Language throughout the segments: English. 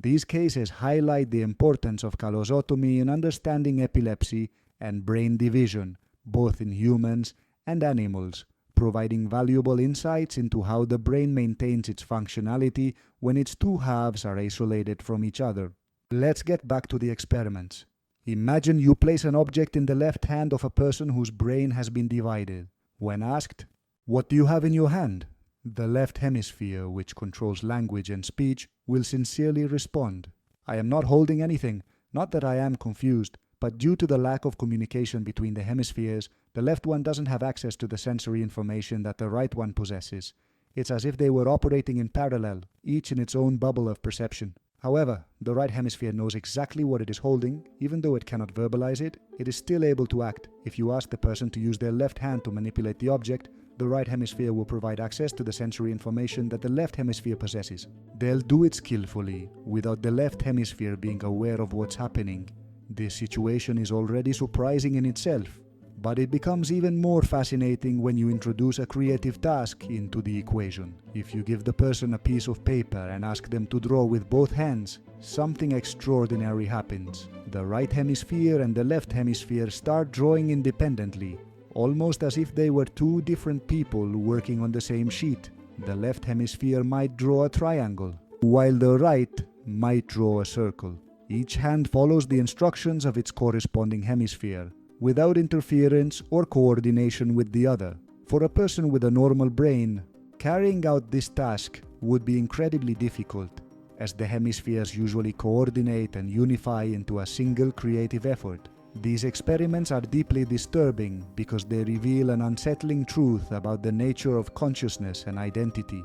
These cases highlight the importance of callosotomy in understanding epilepsy and brain division, both in humans and animals, providing valuable insights into how the brain maintains its functionality when its two halves are isolated from each other. Let's get back to the experiments. Imagine you place an object in the left hand of a person whose brain has been divided. When asked, "What do you have in your hand?" the left hemisphere, which controls language and speech, will sincerely respond, "I am not holding anything, not that I am confused, but due to the lack of communication between the hemispheres, the left one doesn't have access to the sensory information that the right one possesses. It's as if they were operating in parallel, each in its own bubble of perception." However, the right hemisphere knows exactly what it is holding. Even though it cannot verbalize it, it is still able to act. If you ask the person to use their left hand to manipulate the object, the right hemisphere will provide access to the sensory information that the left hemisphere possesses. They'll do it skillfully, without the left hemisphere being aware of what's happening. This situation is already surprising in itself, but it becomes even more fascinating when you introduce a creative task into the equation. If you give the person a piece of paper and ask them to draw with both hands, something extraordinary happens. The right hemisphere and the left hemisphere start drawing independently, almost as if they were two different people working on the same sheet. The left hemisphere might draw a triangle, while the right might draw a circle. Each hand follows the instructions of its corresponding hemisphere, without interference or coordination with the other. For a person with a normal brain, carrying out this task would be incredibly difficult, as the hemispheres usually coordinate and unify into a single creative effort. These experiments are deeply disturbing because they reveal an unsettling truth about the nature of consciousness and identity.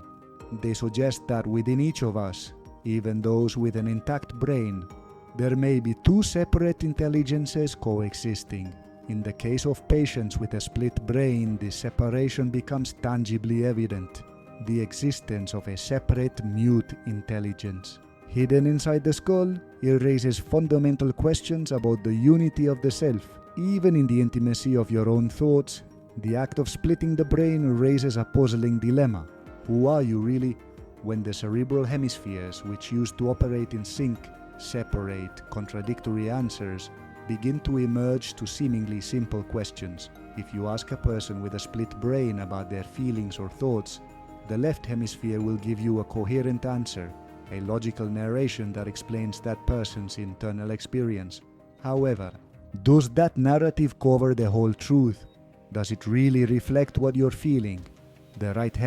They suggest that within each of us, even those with an intact brain, there may be two separate intelligences coexisting. In the case of patients with a split brain, this separation becomes tangibly evident: the existence of a separate mute intelligence. Hidden inside the skull, it raises fundamental questions about the unity of the self. Even in the intimacy of your own thoughts, the act of splitting the brain raises a puzzling dilemma. Who are you really? When the cerebral hemispheres, which used to operate in sync, separate, contradictory answers begin to emerge to seemingly simple questions. If you ask a person with a split brain about their feelings or thoughts, the left hemisphere will give you a coherent answer, a logical narration that explains that person's internal experience. However, does that narrative cover the whole truth? Does it really reflect what you're feeling? The right hemisphere